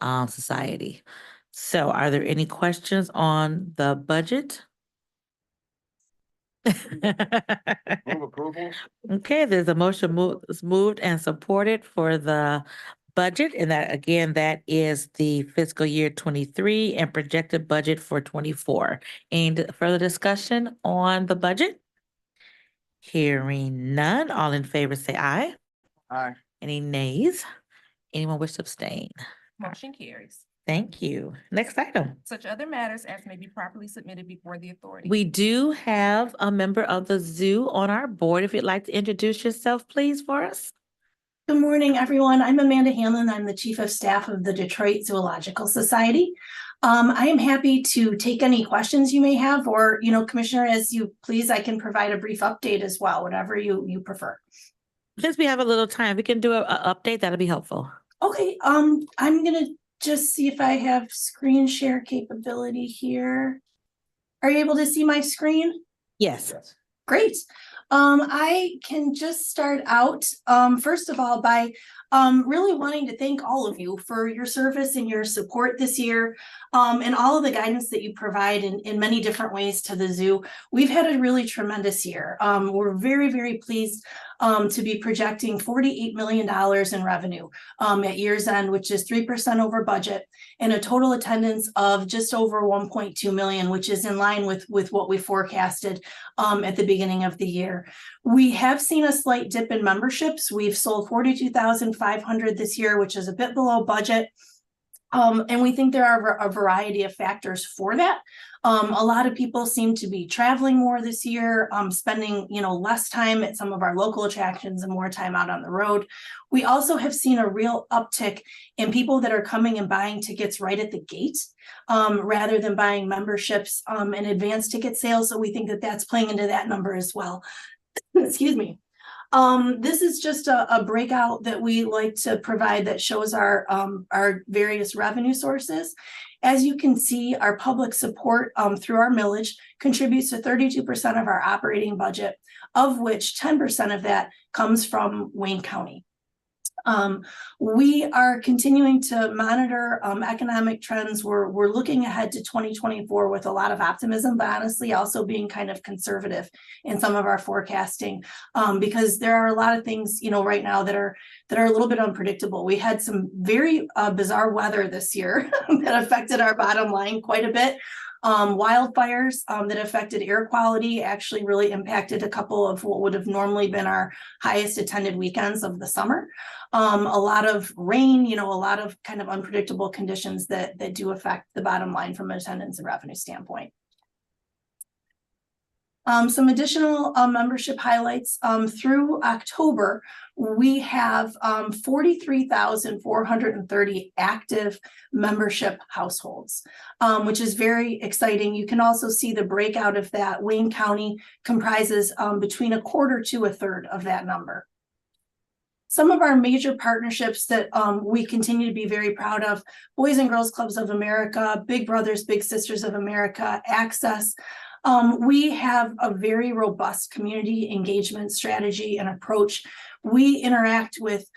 Society. So are there any questions on the budget? Move approval. Okay, there's a motion moved and supported for the budget, and that again, that is the fiscal year 23 and projected budget for 24. Any further discussion on the budget? Hearing none, all in favor say aye. Aye. Any nays? Anyone wish to abstain? Motion carries. Thank you. Next item. Such other matters as may be properly submitted before the authority. We do have a member of the zoo on our board. If you'd like to introduce yourself, please, for us. Good morning, everyone. I'm Amanda Hanlon. I'm the Chief of Staff of the Detroit Zoological Society. I am happy to take any questions you may have, or, Commissioner, as you please, I can provide a brief update as well, whatever you prefer. Since we have a little time, we can do an update. That'll be helpful. Okay, I'm gonna just see if I have screen share capability here. Are you able to see my screen? Yes. Great. I can just start out, first of all, by really wanting to thank all of you for your service and your support this year, and all of the guidance that you provide in many different ways to the zoo. We've had a really tremendous year. We're very, very pleased to be projecting $48 million in revenue at year's end, which is 3% over budget, and a total attendance of just over 1.2 million, which is in line with what we forecasted at the beginning of the year. We have seen a slight dip in memberships. We've sold 42,500 this year, which is a bit below budget. And we think there are a variety of factors for that. A lot of people seem to be traveling more this year, spending, less time at some of our local attractions and more time out on the road. We also have seen a real uptick in people that are coming and buying tickets right at the gate, rather than buying memberships and advanced ticket sales. So we think that that's playing into that number as well. Excuse me. This is just a breakout that we like to provide that shows our various revenue sources. As you can see, our public support through our millage contributes to 32% of our operating budget, of which 10% of that comes from Wayne County. We are continuing to monitor economic trends. We're looking ahead to 2024 with a lot of optimism, but honestly also being kind of conservative in some of our forecasting, because there are a lot of things, right now that are a little bit unpredictable. We had some very bizarre weather this year that affected our bottom line quite a bit. Wildfires that affected air quality actually really impacted a couple of what would have normally been our highest attended weekends of the summer. A lot of rain, a lot of kind of unpredictable conditions that do affect the bottom line from an attendance and revenue standpoint. Some additional membership highlights. Through October, we have 43,430 active membership households, which is very exciting. You can also see the breakout of that. Wayne County comprises between a quarter to a third of that number. Some of our major partnerships that we continue to be very proud of: Boys and Girls Clubs of America, Big Brothers Big Sisters of America, Access. We have a very robust community engagement strategy and approach. We interact with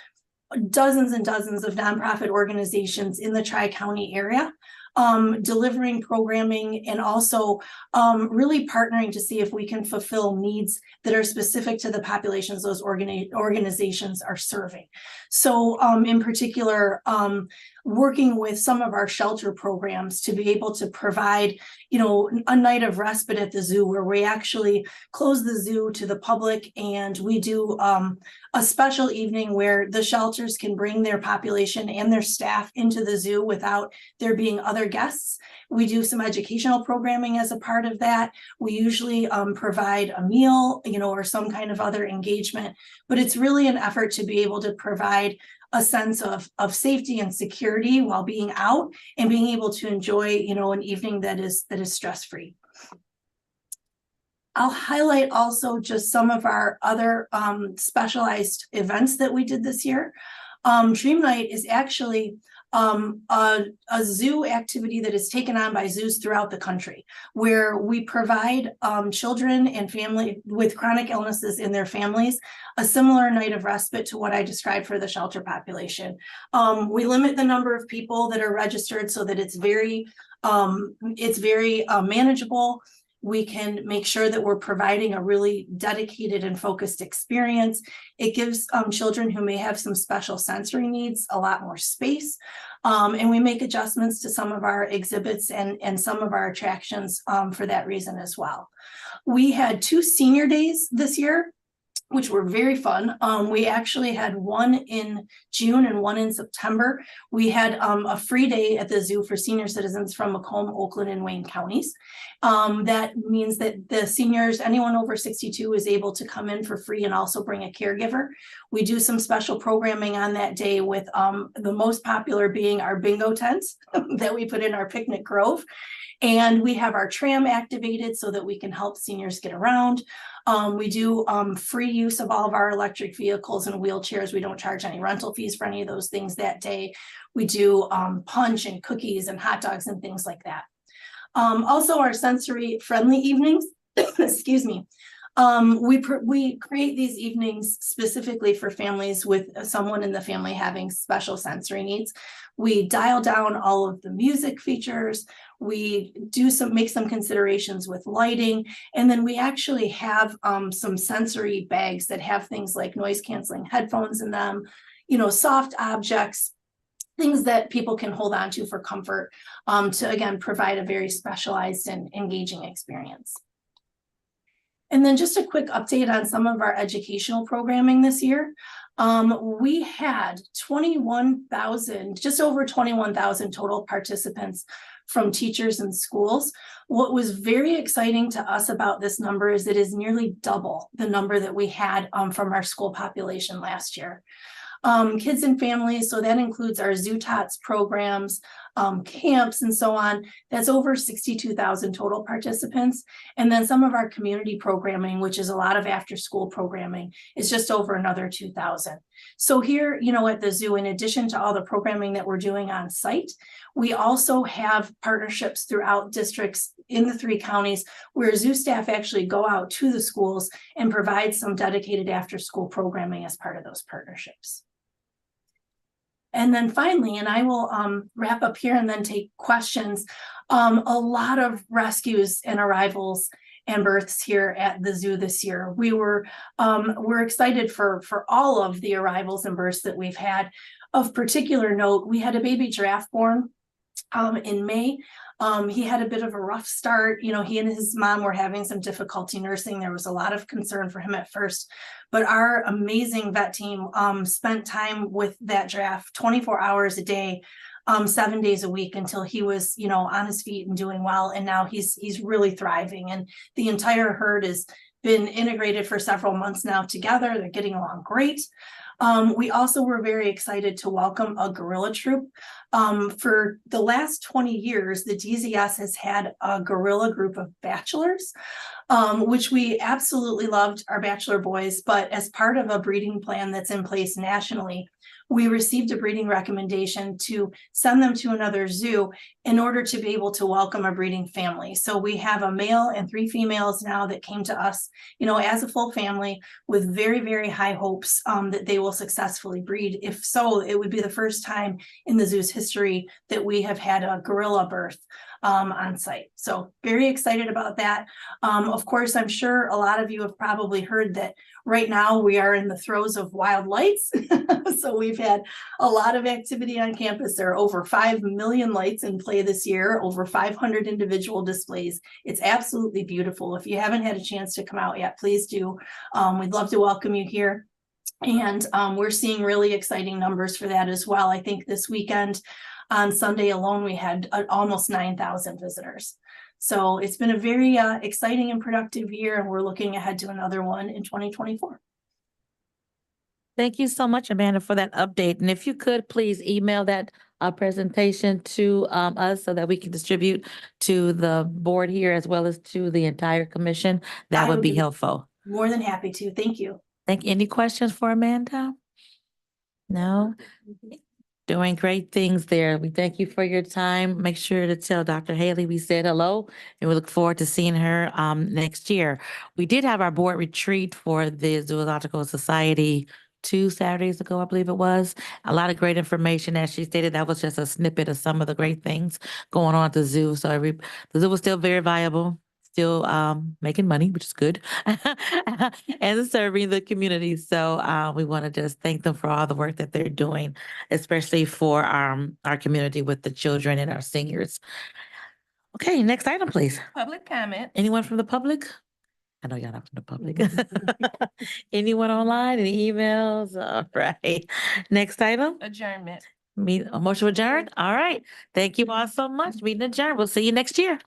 dozens and dozens of nonprofit organizations in the Tri-County area, delivering programming and also really partnering to see if we can fulfill needs that are specific to the populations those organizations are serving. So in particular, working with some of our shelter programs to be able to provide, a night of respite at the zoo, where we actually close the zoo to the public, and we do a special evening where the shelters can bring their population and their staff into the zoo without there being other guests. We do some educational programming as a part of that. We usually provide a meal, or some kind of other engagement, but it's really an effort to be able to provide a sense of safety and security while being out and being able to enjoy, an evening that is stress-free. I'll highlight also just some of our other specialized events that we did this year. Dream Night is actually a zoo activity that is taken on by zoos throughout the country, where we provide children and family with chronic illnesses in their families a similar night of respite to what I described for the shelter population. We limit the number of people that are registered so that it's very manageable. We can make sure that we're providing a really dedicated and focused experience. It gives children who may have some special sensory needs a lot more space. And we make adjustments to some of our exhibits and some of our attractions for that reason as well. We had 2 senior days this year, which were very fun. We actually had one in June and one in September. We had a free day at the zoo for senior citizens from Macomb, Oakland, and Wayne counties. That means that the seniors, anyone over 62, is able to come in for free and also bring a caregiver. We do some special programming on that day with the most popular being our bingo tents that we put in our picnic grove. And we have our tram activated so that we can help seniors get around. We do free use of all of our electric vehicles and wheelchairs. We don't charge any rental fees for any of those things that day. We do punch and cookies and hot dogs and things like that. Also, our sensory friendly evenings, excuse me. We create these evenings specifically for families with someone in the family having special sensory needs. We dial down all of the music features. We do make some considerations with lighting, and then we actually have some sensory bags that have things like noise canceling headphones in them, soft objects, things that people can hold on to for comfort, to again provide a very specialized and engaging experience. And then just a quick update on some of our educational programming this year. We had 21,000, just over 21,000 total participants from teachers and schools. What was very exciting to us about this number is it is nearly double the number that we had from our school population last year. Kids and families, so that includes our Zoo Tots programs, camps, and so on. That's over 62,000 total participants. And then some of our community programming, which is a lot of after-school programming, is just over another 2,000. So here, at the zoo, in addition to all the programming that we're doing on site, we also have partnerships throughout districts in the 3 counties where zoo staff actually go out to the schools and provide some dedicated after-school programming as part of those partnerships. And then finally, and I will wrap up here and then take questions, a lot of rescues and arrivals and births here at the zoo this year. We're excited for all of the arrivals and births that we've had. Of particular note, we had a baby giraffe born in May. He had a bit of a rough start. He and his mom were having some difficulty nursing. There was a lot of concern for him at first, but our amazing vet team spent time with that giraffe 24 hours a day, 7 days a week until he was, on his feet and doing well. And now he's really thriving, and the entire herd has been integrated for several months now together. They're getting along great. We also were very excited to welcome a gorilla troop. For the last 20 years, the DZS has had a gorilla group of bachelors, which we absolutely loved, our bachelor boys, but as part of a breeding plan that's in place nationally, we received a breeding recommendation to send them to another zoo in order to be able to welcome a breeding family. So we have a male and 3 females now that came to us, as a full family with very, very high hopes that they will successfully breed. If so, it would be the first time in the zoo's history that we have had a gorilla birth on site. So very excited about that. Of course, I'm sure a lot of you have probably heard that right now we are in the throes of wild lights. So we've had a lot of activity on campus. There are over 5 million lights in play this year, over 500 individual displays. It's absolutely beautiful. If you haven't had a chance to come out yet, please do. We'd love to welcome you here. And we're seeing really exciting numbers for that as well. I think this weekend, on Sunday alone, we had almost 9,000 visitors. So it's been a very exciting and productive year, and we're looking ahead to another one in 2024. Thank you so much, Amanda, for that update. And if you could, please email that presentation to us so that we can distribute to the board here as well as to the entire commission. That would be helpful. More than happy to. Thank you. Any questions for Amanda? No? Doing great things there. We thank you for your time. Make sure to tell Dr. Haley we said hello and we look forward to seeing her next year. We did have our board retreat for the Zoological Society 2 Saturdays ago, I believe it was. A lot of great information. As she stated, that was just a snippet of some of the great things going on at the zoo. So the zoo was still very viable, still making money, which is good, and serving the community. So we want to just thank them for all the work that they're doing, especially for our community with the children and our seniors. Okay, next item, please. Public comment. Anyone from the public? I know y'all not from the public. Anyone online? Any emails? All right. Next item. Adjournment. A motion adjourned. All right. Thank you all so much. Meeting adjourned. We'll see you next year.